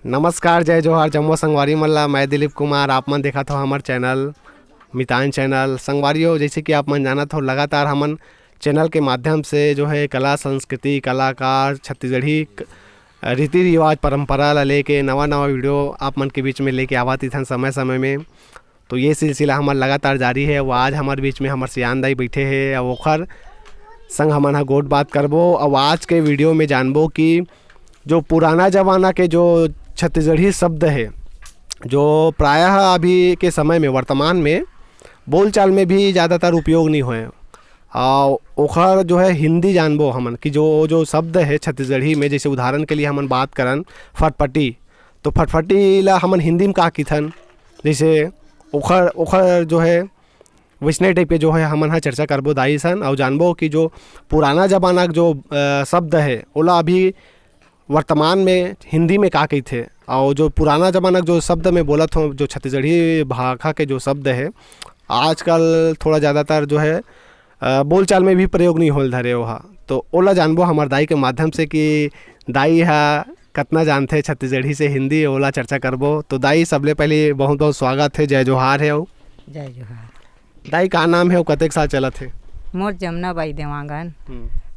नमस्कार, जय जोहार, जम्मो संगवारी मल्ला। मैं दिलीप कुमार, आप मन देखा था हमार चैनल मितान चैनल। संगवारियों, जैसे कि आप मन जाना था, लगातार हमन चैनल के माध्यम से जो है कला संस्कृति, कलाकार, छत्तीसगढ़ी रीति रिवाज, परंपरा ला लेके नवा नवा वीडियो आप मन के बीच में लेके आवाती थन समय समय में। तो ये सिलसिला हमार लगातार जारी है। वो आज हमारे बीच में हमार सियान दाई बैठे हैं और ओखर संग हमन हा गोट बात करबो। और आज के वीडियो में जानबो कि जो पुराना ज़माना के जो छत्तीसगढ़ी शब्द है, जो प्रायः अभी के समय में वर्तमान में बोलचाल में भी ज़्यादातर उपयोग नहीं हुए, और ओखर जो है हिंदी जानबो हमन कि जो शब्द है छत्तीसगढ़ी में। जैसे उदाहरण के लिए हमन बात करन फटफटी, तो फटफटी ला हमन हिंदी में का किथन, जैसे ओखर जो है वैसने टाइप के जो है हमन हा चर्चा करबो दाई सन। और जानबो कि जो पुराना ज़माना जो शब्द है ओला अभी वर्तमान में हिंदी में का कहते, और जो पुराना ज़माना जो शब्द में बोलत हो, जो छत्तीसगढ़ी भाषा के जो शब्द है आजकल थोड़ा ज़्यादातर जो है बोलचाल में भी प्रयोग नहीं होल धरे वहाँ। तो ओला जानबो हमार दाई के माध्यम से कि दाई हा कितना जानते छत्तीसगढ़ी से हिंदी, ओला चर्चा करबो। तो दाई, सबले पहले बहुत बहुत स्वागत है, जय जोहार है। जय जोहार। दाई का नाम है और कतेक साल चलत है? मोर जमुना बाई देवांगन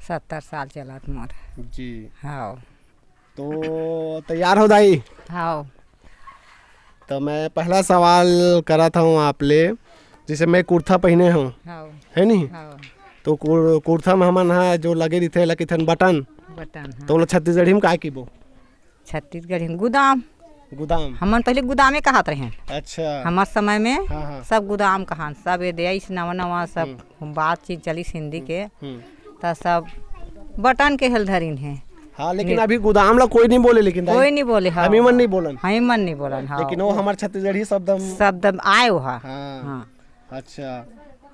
70 साल चलत मोर जी। हाँ। तो तैयार हो दाई? हाँ। तो मैं पहला सवाल करा था हूँ आप ले, जैसे मैं कुर्ता पहने हूँ, हाँ। है नहीं? हाँ। तो कुर्ता में हमन हा जो लगे रही लकीथन बटन, हाँ। तो छत्तीसगढ़ी में का की बो? छत्तीसगढ़ी में गुदाम। गुदाम। हमन पहले गुदामे कहत रहे। अच्छा। हमार समय में हाँ हाँ। सब गुदाम कहान, सब ये देश नवा नवा सब बातचीत चली हिंदी के, तो सब बटन के हेल धरीन है। हाँ, लेकिन अभी गुदाम ला कोई नहीं बोले, लेकिन कोई नहीं बोले। हाँ, हमी मन नहीं बोलन। हमी मन नहीं बोलन। हाँ, लेकिन वो हमार छत्तीसगढ़ी शब्द आए हो। हाँ। हाँ। अच्छा।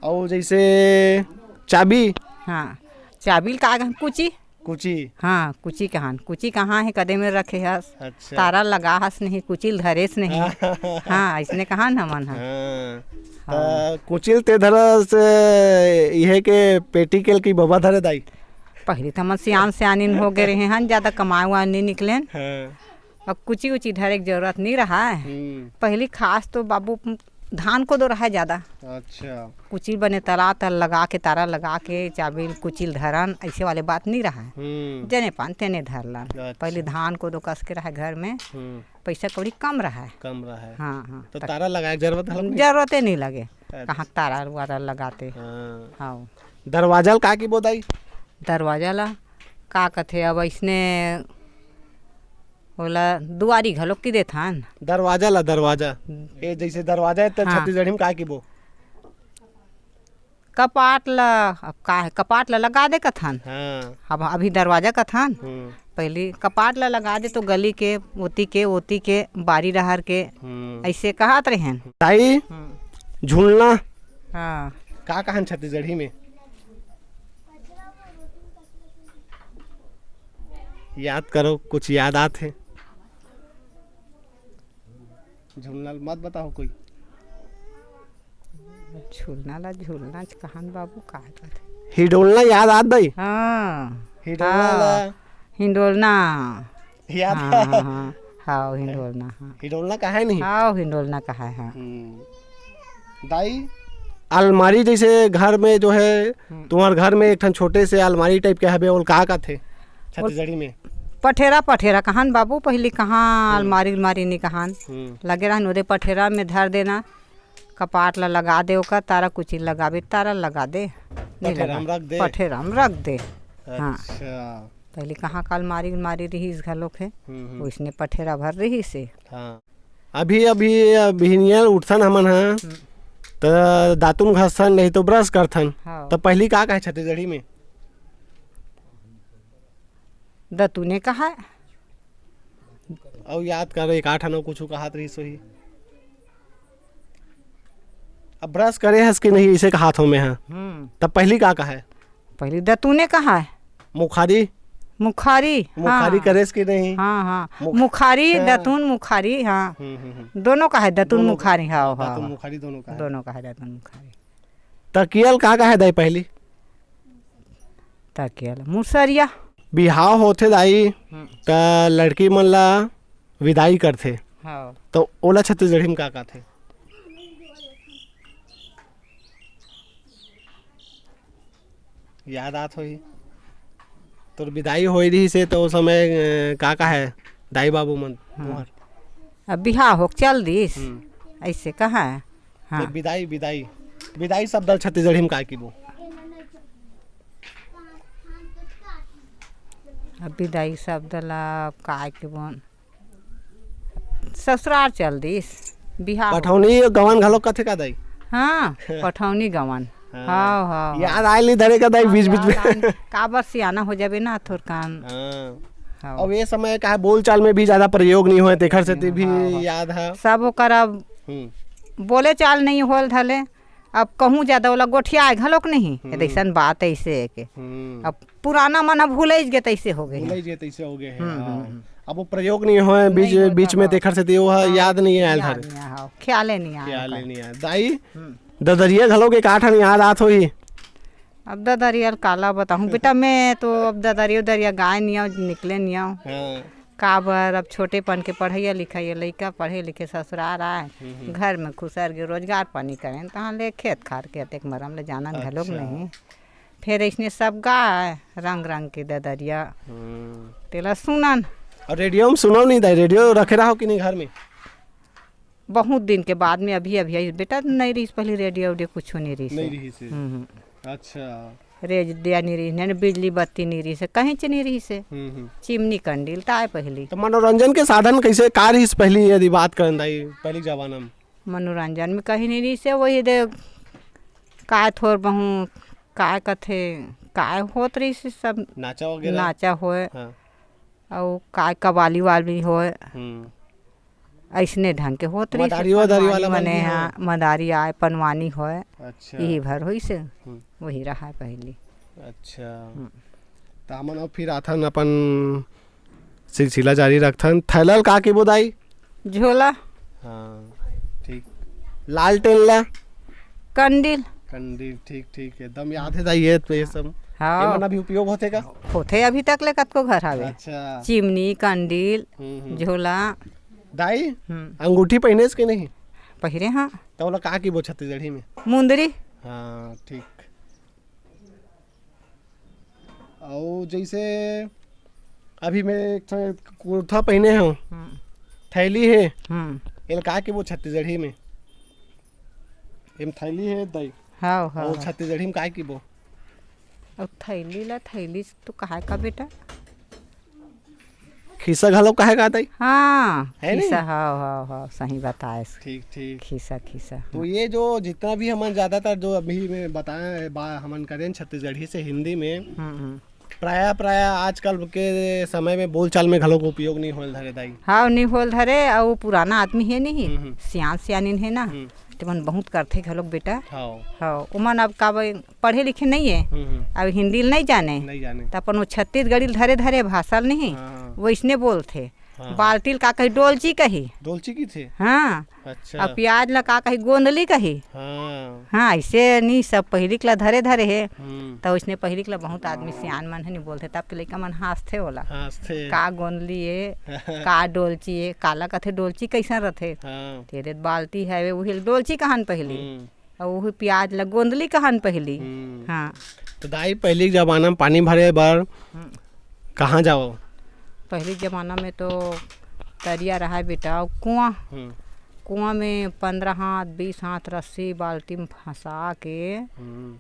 और जैसे चाबी? हाँ, चाबी का कुची। कुची। हाँ, कुची कहान, कुची कहाँ है, कदे में रखे हस। अच्छा। तारा लगा हस नहीं, कुचिल धरेस नहीं। हाँ, ऐसने कहान हमन। हाँ। कुचिल ते धरस यह के पेटी केल की बबा धरे दाई? पहले तो हम सियानिन हो गए रहे हैं, ज़्यादा कमाए हुआ नहीं निकले। अब कुची उची धरे की जरूरत नहीं रहा है। पहले खास तो बाबू धान को दो रहा है ज़्यादा। अच्छा। कुचिल बने तला तल लगा के, तारा लगा के चाबी कुचिल धरन, ऐसे वाले बात नहीं रहा है। जने पान तेने धरलन। अच्छा। पहले धान को दो कस के रहा घर में, पैसा कौड़ी कम रहा है। कम रहा है। हाँ हाँ। तो तारा लगाए जरूरत नहीं लगे। कहाँ तारा वारा लगाते। हाँ। दरवाजा का की बोदाई? दरवाजा ला का कथे, अब इसने बोला दुआरी घलोक की देथान। दरवाजा ला दरवाजा ए जैसे दरवाजा है तो हाँ। छत्तीसगढ़ी में का की बो? कपाट ला। अब का है, कपाट ला लगा दे कथान। हाँ। अब अभी दरवाजा कथान। पहले कपाट ला लगा दे तो गली के ओती के बारी रहर के ऐसे कहत रहे। ताई झूलना हाँ। का कहन छत्तीसगढ़ी में? याद करो, कुछ याद आते? झूलना मत बताओ कोई। झूलना कहान बाबू का हिडोलना याद आत दई? हाँ। हिडोलना याद? हाँ, हिंडोलना। हाँ, हिडोलना का है नहीं? हाँ, हिंडोलना का है। हाँ। दाई, अलमारी जैसे घर में जो है तुम्हारे घर में एक ठन छोटे से अलमारी टाइप के हबे, और का थे छत्तीसगढ़ी में? पठेरा कहान बाबू। पहले कहाँ अलमारी नहीं कहान लगे रहा, नोरे पठेरा में धर देना, कपाट ला लगा दे, ओका तारा कुची लगाबे, तारा लगा दे, पठेरा में रख दे। हाँ। पहले कहाँ का अलमारी रही घलोक है, उसने पठेरा भर रही से। हाँ। अभी बिहनिया उठथन हमन हा तो दातुन घसथन, नहीं तो ब्रश करथन। हाँ। तो पहली का है छत्तीसगढ़ी में? दतूने कहा। और याद करो, एक आठ आनो कुछ कहा रही सोही। अब ब्रश करे हस कि नहीं, इसे हाथों में है। तब पहली का है? पहली दतूने कहा है। मुखारी हाँ। करेस कि नहीं? हाँ हाँ, मुखारी। हाँ। दतून मुखारी। हाँ। दोनों का है, दतून मुखारी। हाँ हाँ, मुखारी दोनों का है दतून मुखारी। तकियल का है दाई? पहली तकियल मुसरिया। बिहाव होथे दाई त लड़की मन ला विदाई करथे हाँ तो ओला छत्तीसगढ़ी में का थे? याद आत होही तो विदाई होई रही से तो उस समय का है दाई बाबू मन तुम्हार? अब बिहार हो चल दिस ऐसे कहाँ है। हाँ तो विदाई विदाई विदाई शब्द छत्तीसगढ़ी में का की वो? अब विदाई शब्द ला काय के बोन ससुराल चल दिस बिहार। पठौनी गवन घलो कथे का दाई? हाँ पठौनी गवन। हाँ हाँ याद आयल नहीं धरे का दाई बीच बीच में काबर सियाना हो जाबे ना थोड़ कान। हाँ अब ये समय का है बोल चाल में भी ज्यादा प्रयोग नहीं हुए तेखर से भी याद है सब ओकर अब बोले चाल नहीं होल धले। अब कहूँ ज्यादा वाला गोठिया घलोक नहीं ऐसन बात ऐसे है के अब पुराना मन अब भूल गए तैसे हो गए तैसे हो गए अब वो प्रयोग नहीं हुए बीच बीच में तेखर से वो याद नहीं आयल धरे ख्याले नहीं आया दाई ददरिया घलो के काठन याद आत होई? अब ददरिया काला बताऊँ बेटा मैं तो अब ददरिया उदरिया गाय नहीं आओ निकले नहीं आओ काबर अब छोटेपन के पढ़ाइया लिखाइया लइका पढ़े लिखे ससुराल आए घर में खुसर के रोजगार पानी करें तहाँ ले खेत खार के अतेक मरम ले जाना घलोक नहीं। फिर इसने सब गाय रंग रंग के ददरिया तेला सुनन। और रेडियो में सुनो नहीं था? रेडियो रखे रहो कि नहीं घर में? बहुत दिन के बाद में अभी अभी बेटा नहीं रही पहले रेडियो उडियो कुछ नहीं रही से। अच्छा रेडियो नहीं रही ने बिजली बत्ती नहीं रही से कहीं च नहीं रही से चिमनी कंडील ताए पहली। तो मनोरंजन के साधन कैसे कार ही पहली यदि बात करन दाई पहली जमाना में? मनोरंजन में कहीं नहीं रही से वही दे काय थोड़ बहु काय कथे काय होत रही से सब नाचा वगैरह नाचा होए और काय कवाली वाली होए ऐसने ढंग के होत रही मने हाँ मदारी आए पनवानी होए। अच्छा यही भर हुई से वही रहा पहली। अच्छा तो हमन अब फिर आथन अपन सिलसिला जारी रखथन। थैलल का की बोदाई? झोला। हाँ ठीक। लालटेन ला? कंडील। कंडील ठीक ठीक एकदम याद है दाई ये सब। हाँ अभी उपयोग होते का? होते अभी तक ले कतको घर आवे। अच्छा चिमनी कंडील झोला। दाई अंगूठी पहने के नहीं? पहिरे हाँ। तो बोला का की वो छत्तीसगढ़ी में? मुंदरी। हाँ ठीक। और जैसे अभी मैं एक कुर्ता पहने हूँ थैली है ये का की वो छत्तीसगढ़ी में? थैली है दाई। हाँ हाँ छत्तीसगढ़ी में का की वो? और थैली ला थैली तो कहा का बेटा? खीसा घलो कहे का दाई? हाँ खीसा। हाँ हाँ हाँ सही बताए। ठीक ठीक खीसा खीसा। तो ये जो जितना भी हम ज्यादातर जो अभी मैं बताए हम करें छत्तीसगढ़ी से हिंदी में प्राय आजकल के समय में बोलचाल में घलों को उपयोग नहीं होल धरे दाई। हाँ नहीं होल धरे और पुराना आदमी है नहीं सियान सियानिन है ना तो मन बहुत करते घलोक बेटा। हाँ उमन अब का पढ़े लिखे नहीं है अब हिंदी नहीं जाने तो अपन वो छत्तीसगढ़ी धरे धरे भाषा नहीं वैसने बोलते। बाल्टी का कही डोलची कही डोलची की थे। हाँ अच्छा अब प्याज ला का कही गोंदली कही। हाँ ऐसे नहीं सब पहली ला धरे धरे है तो उसने पहली ला बहुत आदमी सियान मन है नहीं बोलते तब के लड़का मन हंसते होला का गोंदली है का डोलची है काला कथे डोलची कैसा रहते तेरे बाल्टी है वही डोलची कहान पहली और वही प्याज ला गोंदली कहान पहली। हाँ तो दाई पहली जमाना में पानी भरे बार कहाँ जाओ? पहले ज़माना में तो तरिया रहा बेटा कुआं कुआं में 15 हाथ 20 हाथ रस्सी बाल्टी में फंसा के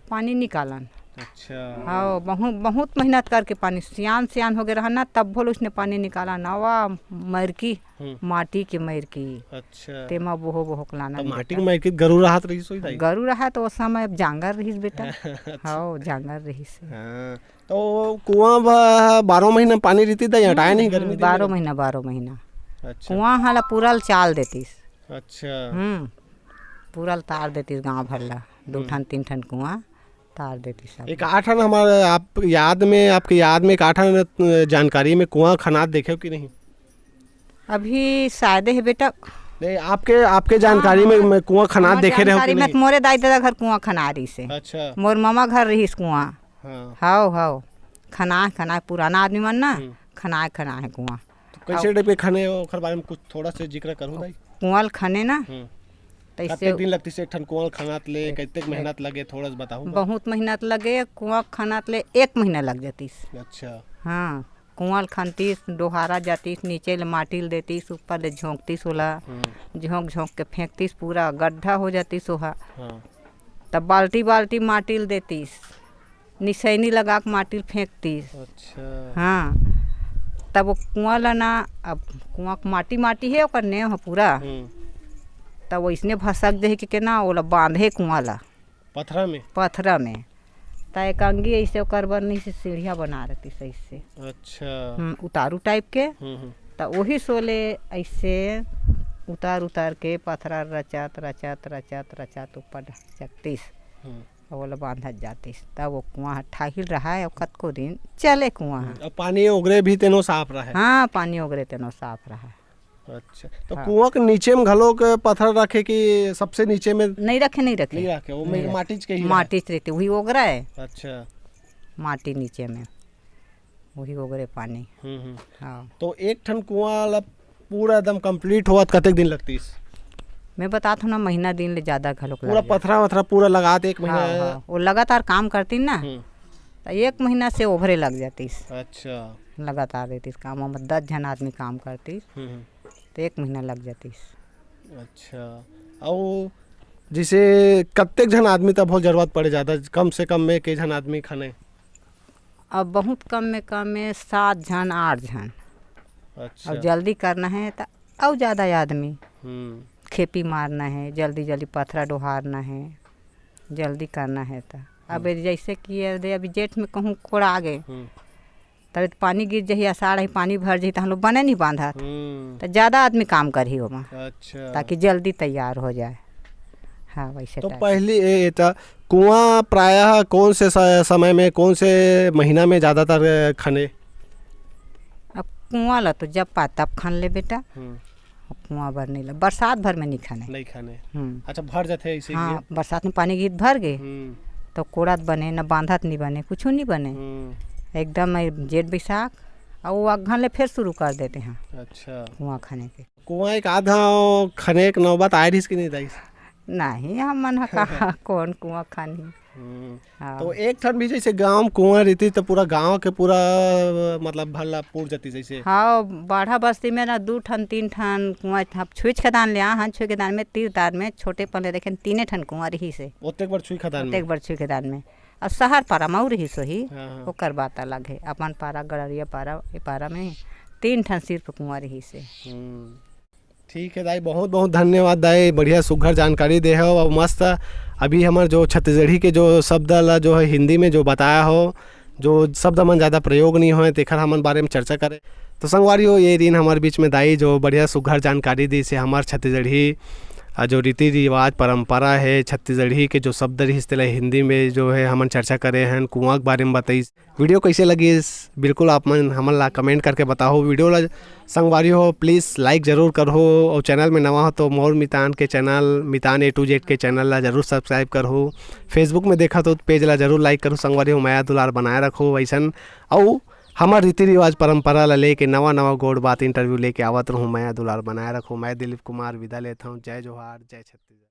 पानी निकालन। अच्छा हाँ बहुत बहुत मेहनत करके पानी सियान हो गया रहा ना तब बोल उसने पानी निकाला नवा मरकी माटी के मरकी। अच्छा तेमा बोहो बोहो लाना माटी के मरकी गरु रहा रही सोई दाई? गरु रहा तो उस समय अब जांगर रहीस बेटा। हाँ जांगर रहीस। तो कुआं 12 महीना पानी रहती था हटाया नहीं गर्मी? 12 महीना। अच्छा कुआं हाला पूरा चाल देतीस। अच्छा पूरा तार देतीस गाँव भर ला 2 ठन 3 ठन कुआं तार देती सब। एक आठन हमारे आपके याद में एक आठन जानकारी में कुआं खनात देखे कि नहीं? अभी शायद है बेटा नहीं आपके जानकारी में कुआं खनात देखे रहे हो कि नहीं? मोरे दाई दादा घर कुआं खनारी से। अच्छा मोर मामा घर रही कुआं। हाँ हाँ खना पुराना आदमी मन ना खना है कुआं। कैसे टाइप के खने ओकर बारे में कुछ थोड़ा से जिक्र करूँ दाई। कुआल खने ना तो कितने इससे दिन लगती से एक ठन कुआं खानात ले, कितने मेहनत लगे थोड़ा सा बताओ। बहुत मेहनत लगे। कुआं खानात ले 1 महीना लग जातीस। अच्छा। हाँ, कुआल खनतीस, डोहारा जातीस, नीचे ले माटी ले देतीस, ऊपर ले झोंकतीस, ओला झोंक झोंक के फेंकतीस, पूरा गड्ढा हो जातीस ओहा। तब बाल्टी बाल्टी माटी ले देतीस, निसैनी लगा के माटी फेंकतीस। अच्छा। हाँ, तब वो कुआं ला ना, अब कुआं माटी माटी है ओकर नेव है पूरा, तब वैसने भसक दे के ना ओला बांधे कुआं ला पथरा में त एक अंगी ऐसे ओकर बरनी से सीढ़िया बना रहती सही से। अच्छा। उतारू टाइप के त वही सोले ऐसे उतार के पथरा रचात रचात रचात रचात ऊपर चकतीस ओला बांधत जातीस। तब वो कुआं ठाहिल रहा है कतको दिन चले कुआं। अब पानी ओगरे भी तेनो साफ रहा है। हाँ, पानी ओगरे तेनो साफ रहा है। अच्छा, तो कुआं के नीचे में घलो के पत्थर रखे कि सबसे नीचे में नहीं रखे वो में माटीच के ही माटीच रहते वही ओगरा है। अच्छा। माटी नीचे में वही ओगरे पानी। हाँ, तो एक ठन कुआं पूरा एकदम कंप्लीट होत कतेक दिन लगतीस? मैं बताता हूँ ना, महीना दिन ले ज्यादा घलो पूरा पथरा वथरा पूरा लगात 1 महीना। हाँ, वो लगातार काम करती ना तो 1 महीना से ओभरे लग जातीस। अच्छा। लगातार रहतीस काम में, 10 जन आदमी काम करतीस तो 1 महीना लग जातीस। अच्छा। और जैसे कत्तेक जन आदमी तब बहुत जरूरत पड़े, ज़्यादा कम से कम में के जन आदमी खने? अब बहुत कम में 7 जन 8 जन। अच्छा। और जल्दी करना है तो और ज़्यादा आदमी, खेपी मारना है, जल्दी जल्दी पथरा डोहारना है, जल्दी करना है। तो अब जैसे कि अभी जेठ में कहूँ कोड़ा गए तब पानी गिर जाही, आषाढ़ पानी भर जाही तो हम लोग बने नहीं बांधा तो ज़्यादा आदमी काम कर ही ओमा। अच्छा। ताकि जल्दी तैयार हो जाए। हाँ, वैसे तो पहले कुआं प्रायः कौन से समय में, कौन से महीना में ज़्यादातर खने? अब कुआं ला तो जब पा तब खान ले बेटा, कुआं भर नहीं ला, बरसात भर में नहीं खाने। अच्छा, भर जाते ऐसे? हाँ, बरसात में पानी गिर भर गए तो कोड़ात बने न बांधत नहीं बने, कुछ नहीं बने एकदम जेठ बैसाख और वो अगहन ले फिर शुरू कर देते हैं। अच्छा। कुआं खाने के कुआं एक आधा खने एक नौबत आए रही कि नहीं दाई? नहीं, हम मन कहा कौन कुआं खानी। हाँ। तो एक ठन भी जैसे गांव कुआं रहती तो पूरा गांव के पूरा मतलब भला पूर जाती जैसे। हाँ, बाढ़ा बस्ती में ना 2 ठन 3 ठन कुआं छुच खदान ले हाँ, छुई खदान में तीरदार में छोटे पले देखे 3 ठन कुआं रही से ओतेक बार छुई खदान में। और शहर पारा में रही सोही ओकर बात अलग है। अपन पारा गड़रिया पारा ए पारा में 3 ठन सिर्फ कुआं रही से। ठीक है दाई, बहुत बहुत धन्यवाद दाई, बढ़िया सुघर जानकारी दे हो। और मस्त अभी हमारे जो छत्तीसगढ़ी के जो शब्द ला जो है हिंदी में जो बताया हो, जो शब्द मन ज़्यादा प्रयोग नहीं हो तेखर हमन बारे में चर्चा करे। तो संगवारियों, ये दिन हमारे बीच में दाई जो बढ़िया सुघर जानकारी दी से हमारे छत्तीसगढ़ी जो रीति रिवाज परंपरा है, छत्तीसगढ़ी के जो शब्द रही तेला हिंदी में जो है हमन चर्चा करे हैं, कुआं के बारे में बताई। वीडियो कैसे लगी बिल्कुल आप मन हमन ला कमेंट करके बताओ। वीडियो ला संगवारी हो प्लीज़ लाइक ज़रूर करो, और चैनल में नवा हो तो मोर मितान के channel Mitan A to Z के चैनल ला ज़रूर सब्सक्राइब करो। फेसबुक में देखा तो पेज ला ज़रूर लाइक करो। संगवारी हो माया दुलार बनाए रखो वैसन, और हमार रीति रिवाज परंपरा ला लेके नवा गोड़ बात इंटरव्यू लेके आवत रहूँ। माया दुलार बनाए रखो। मैं दिलीप कुमार विदा लेता हूँ। जय जोहार, जय छत्तीसगढ़।